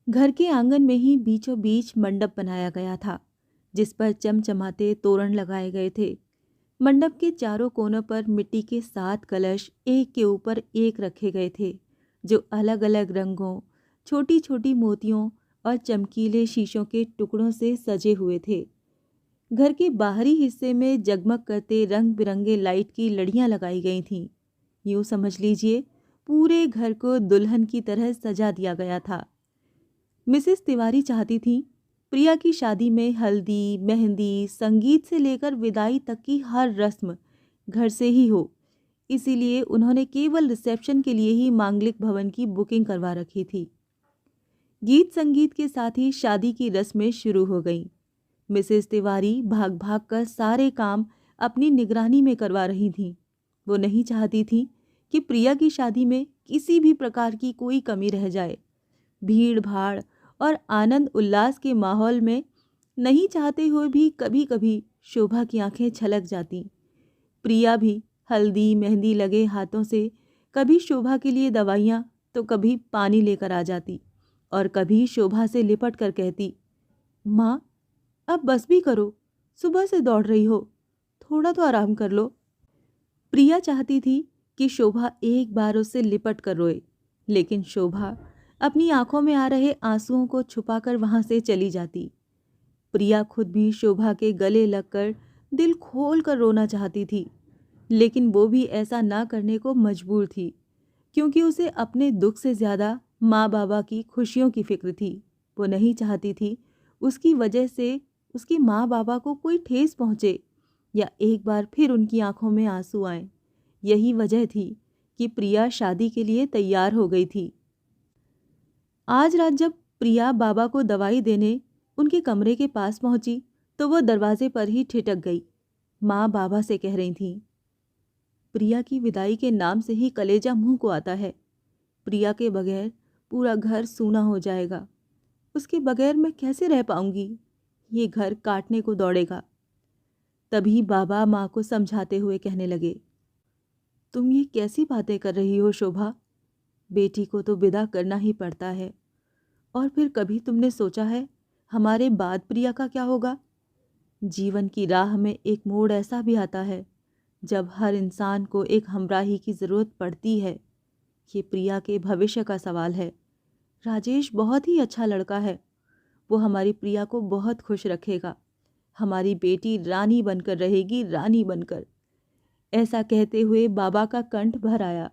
घर के आंगन में ही बीचों बीच मंडप बनाया गया था, जिस पर चमचमाते तोरण लगाए गए थे। मंडप के चारों कोनों पर मिट्टी के 7 कलश एक के ऊपर एक रखे गए थे, जो अलग अलग रंगों, छोटी छोटी मोतियों और चमकीले शीशों के टुकड़ों से सजे हुए थे। घर के बाहरी हिस्से में जगमग करते रंग बिरंगे लाइट की लड़ियां लगाई गई थीं। यूं समझ लीजिए, पूरे घर को दुल्हन की तरह सजा दिया गया था। मिसेस तिवारी चाहती थीं प्रिया की शादी में हल्दी, मेहंदी, संगीत से लेकर विदाई तक की हर रस्म घर से ही हो। इसीलिए उन्होंने केवल रिसेप्शन के लिए ही मांगलिक भवन की बुकिंग करवा रखी थी। गीत संगीत के साथ ही शादी की रस्में शुरू हो गईं। मिसेस तिवारी भाग भाग कर सारे काम अपनी निगरानी में करवा रही थीं। वो नहीं चाहती थीं कि प्रिया की शादी में किसी भी प्रकार की कोई कमी रह जाए। भीड़ भाड़ और आनंद उल्लास के माहौल में नहीं चाहते हुए भी कभी कभी शोभा की आंखें छलक जाती। प्रिया भी हल्दी मेहंदी लगे हाथों से कभी शोभा के लिए दवाइयाँ तो कभी पानी लेकर आ जाती और कभी शोभा से लिपट कर कहती, माँ, अब बस भी करो, सुबह से दौड़ रही हो, थोड़ा तो आराम कर लो। प्रिया चाहती थी कि शोभा एक बार उससे लिपट कर रोए, लेकिन शोभा अपनी आंखों में आ रहे आंसुओं को छुपाकर वहां से चली जाती। प्रिया खुद भी शोभा के गले लगकर दिल खोल कर रोना चाहती थी, लेकिन वो भी ऐसा ना करने को मजबूर थी, क्योंकि उसे अपने दुख से ज्यादा माँ बाबा की खुशियों की फिक्र थी। वो नहीं चाहती थी उसकी वजह से उसकी माँ बाबा को कोई ठेस पहुँचे या एक बार फिर उनकी आंखों में आंसू आए। यही वजह थी कि प्रिया शादी के लिए तैयार हो गई थी। आज रात जब प्रिया बाबा को दवाई देने उनके कमरे के पास पहुंची, तो वो दरवाजे पर ही ठिठक गई। माँ बाबा से कह रही थीं, प्रिया की विदाई के नाम से ही कलेजा मुंह को आता है। प्रिया के बगैर पूरा घर सूना हो जाएगा। उसके बगैर मैं कैसे रह पाऊंगी? ये घर काटने को दौड़ेगा। तभी बाबा माँ को समझाते हुए कहने लगे, तुम ये कैसी बातें कर रही हो शोभा? बेटी को तो विदा करना ही पड़ता है। और फिर कभी तुमने सोचा है हमारे बाद प्रिया का क्या होगा? जीवन की राह में एक मोड़ ऐसा भी आता है जब हर इंसान को एक हमराही की ज़रूरत पड़ती है। ये प्रिया के भविष्य का सवाल है। राजेश बहुत ही अच्छा लड़का है। वो हमारी प्रिया को बहुत खुश रखेगा। हमारी बेटी रानी बनकर रहेगी, रानी बनकर। ऐसा कहते हुए बाबा का कंठ भर आया।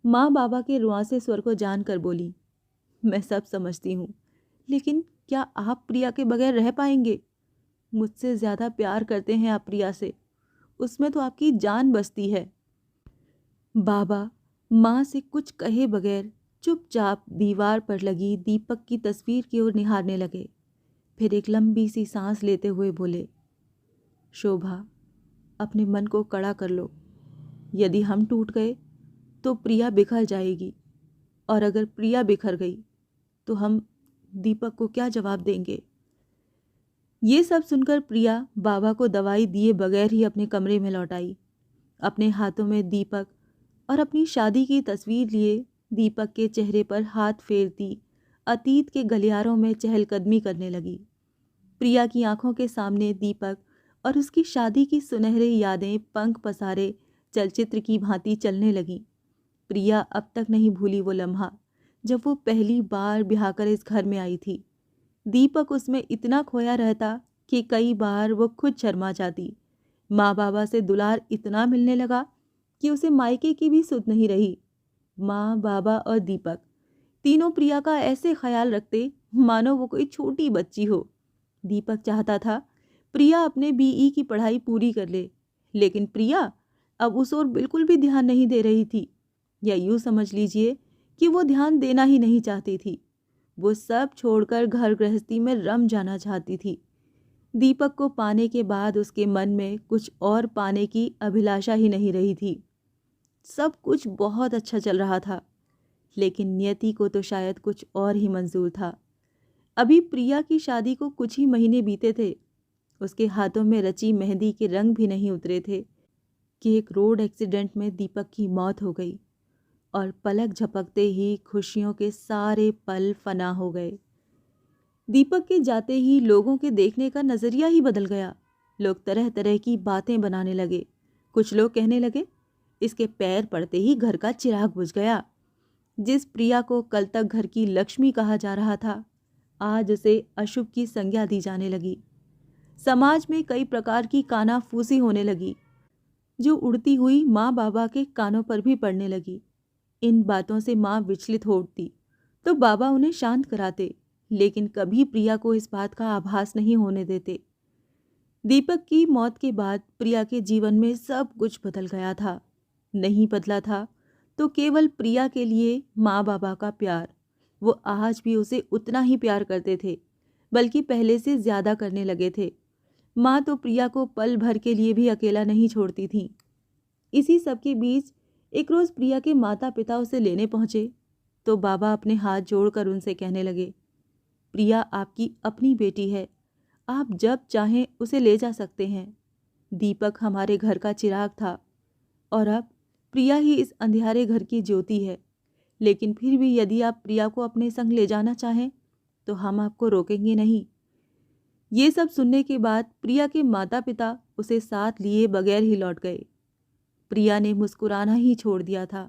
माँ बाबा के रुआंसे स्वर को जानकर बोली, मैं सब समझती हूँ, लेकिन क्या आप प्रिया के बगैर रह पाएंगे? मुझसे ज़्यादा प्यार करते हैं आप प्रिया से, उसमें तो आपकी जान बसती है। बाबा माँ से कुछ कहे बगैर चुपचाप दीवार पर लगी दीपक की तस्वीर की ओर निहारने लगे। फिर एक लंबी सी सांस लेते हुए बोले, शोभा, अपने मन को कड़ा कर लो। यदि हम टूट गए तो प्रिया बिखर जाएगी, और अगर प्रिया बिखर गई तो हम दीपक को क्या जवाब देंगे? ये सब सुनकर प्रिया बाबा को दवाई दिए बगैर ही अपने कमरे में लौट आई। अपने हाथों में दीपक और अपनी शादी की तस्वीर लिए दीपक के चेहरे पर हाथ फेरती अतीत के गलियारों में चहलकदमी करने लगी। प्रिया की आंखों के सामने दीपक और उसकी शादी की सुनहरी यादें पंख पसारे चलचित्र की भांति चलने लगीं। प्रिया अब तक नहीं भूली वो लम्हा जब वो पहली बार ब्याह कर इस घर में आई थी। दीपक उसमें इतना खोया रहता कि कई बार वो खुद शर्मा जाती। माँ बाबा से दुलार इतना मिलने लगा कि उसे मायके की भी सुध नहीं रही। माँ बाबा और दीपक तीनों प्रिया का ऐसे ख्याल रखते मानो वो कोई छोटी बच्ची हो। दीपक चाहता था प्रिया अपने बीई की पढ़ाई पूरी कर ले, लेकिन प्रिया अब उस ओर बिल्कुल भी ध्यान नहीं दे रही थी, या यूँ समझ लीजिए कि वो ध्यान देना ही नहीं चाहती थी। वो सब छोड़कर घर गृहस्थी में रम जाना चाहती थी। दीपक को पाने के बाद उसके मन में कुछ और पाने की अभिलाषा ही नहीं रही थी। सब कुछ बहुत अच्छा चल रहा था, लेकिन नियति को तो शायद कुछ और ही मंजूर था। अभी प्रिया की शादी को कुछ ही महीने बीते थे। उसके हाथों में रची मेहंदी के रंग भी नहीं उतरे थे कि एक रोड एक्सीडेंट में दीपक की मौत हो गई। और पलक झपकते ही खुशियों के सारे पल फना हो गए। दीपक के जाते ही लोगों के देखने का नजरिया ही बदल गया। लोग तरह तरह की बातें बनाने लगे। कुछ लोग कहने लगे, इसके पैर पड़ते ही घर का चिराग बुझ गया। जिस प्रिया को कल तक घर की लक्ष्मी कहा जा रहा था, आज उसे अशुभ की संज्ञा दी जाने लगी। समाज में कई प्रकार की कानाफूसी होने लगी, जो उड़ती हुई माँ बाबा के कानों पर भी पड़ने लगी। इन बातों से माँ विचलित हो उठती तो बाबा उन्हें शांत कराते, लेकिन कभी प्रिया को इस बात का आभास नहीं होने देते। दीपक की मौत के बाद प्रिया के जीवन में सब कुछ बदल गया था। नहीं बदला था तो केवल प्रिया के लिए माँ बाबा का प्यार। वो आज भी उसे उतना ही प्यार करते थे, बल्कि पहले से ज्यादा करने लगे थे। माँ तो प्रिया को पल भर के लिए भी अकेला नहीं छोड़ती थी। इसी सब के बीच एक रोज प्रिया के माता पिता उसे लेने पहुंचे तो बाबा अपने हाथ जोड़कर उनसे कहने लगे, प्रिया आपकी अपनी बेटी है, आप जब चाहें उसे ले जा सकते हैं। दीपक हमारे घर का चिराग था और अब प्रिया ही इस अंधियारे घर की ज्योति है। लेकिन फिर भी यदि आप प्रिया को अपने संग ले जाना चाहें तो हम आपको रोकेंगे नहीं। ये सब सुनने के बाद प्रिया के माता पिता उसे साथ लिए बगैर ही लौट गए। प्रिया ने मुस्कुराना ही छोड़ दिया था।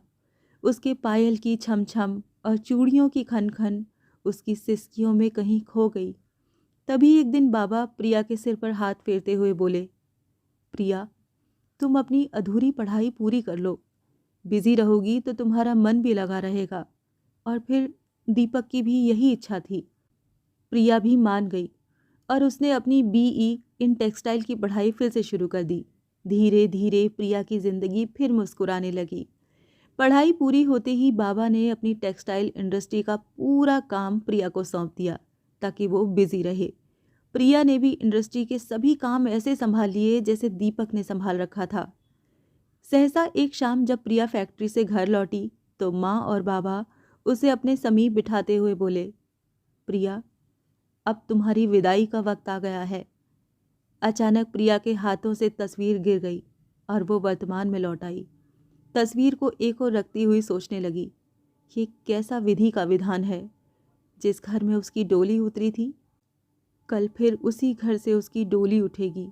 उसके पायल की छम छम और चूड़ियों की खन खन उसकी सिसकियों में कहीं खो गई। तभी एक दिन बाबा प्रिया के सिर पर हाथ फेरते हुए बोले, प्रिया, तुम अपनी अधूरी पढ़ाई पूरी कर लो। बिजी रहोगी तो तुम्हारा मन भी लगा रहेगा। और फिर दीपक की भी यही इच्छा थी। प्रिया भी मान गई और उसने अपनी बीई इन टेक्सटाइल की पढ़ाई फिर से शुरू कर दी। धीरे धीरे प्रिया की जिंदगी फिर मुस्कुराने लगी। पढ़ाई पूरी होते ही बाबा ने अपनी टेक्सटाइल इंडस्ट्री का पूरा काम प्रिया को सौंप दिया ताकि वो बिजी रहे। प्रिया ने भी इंडस्ट्री के सभी काम ऐसे संभाल लिए जैसे दीपक ने संभाल रखा था। सहसा एक शाम जब प्रिया फैक्ट्री से घर लौटी तो माँ और बाबा उसे अपने समीप बिठाते हुए बोले, प्रिया, अब तुम्हारी विदाई का वक्त आ गया है। अचानक प्रिया के हाथों से तस्वीर गिर गई और वो वर्तमान में लौट आई। तस्वीर को एक ओर रखती हुई सोचने लगी, ये कैसा विधि का विधान है। जिस घर में उसकी डोली उतरी थी, कल फिर उसी घर से उसकी डोली उठेगी।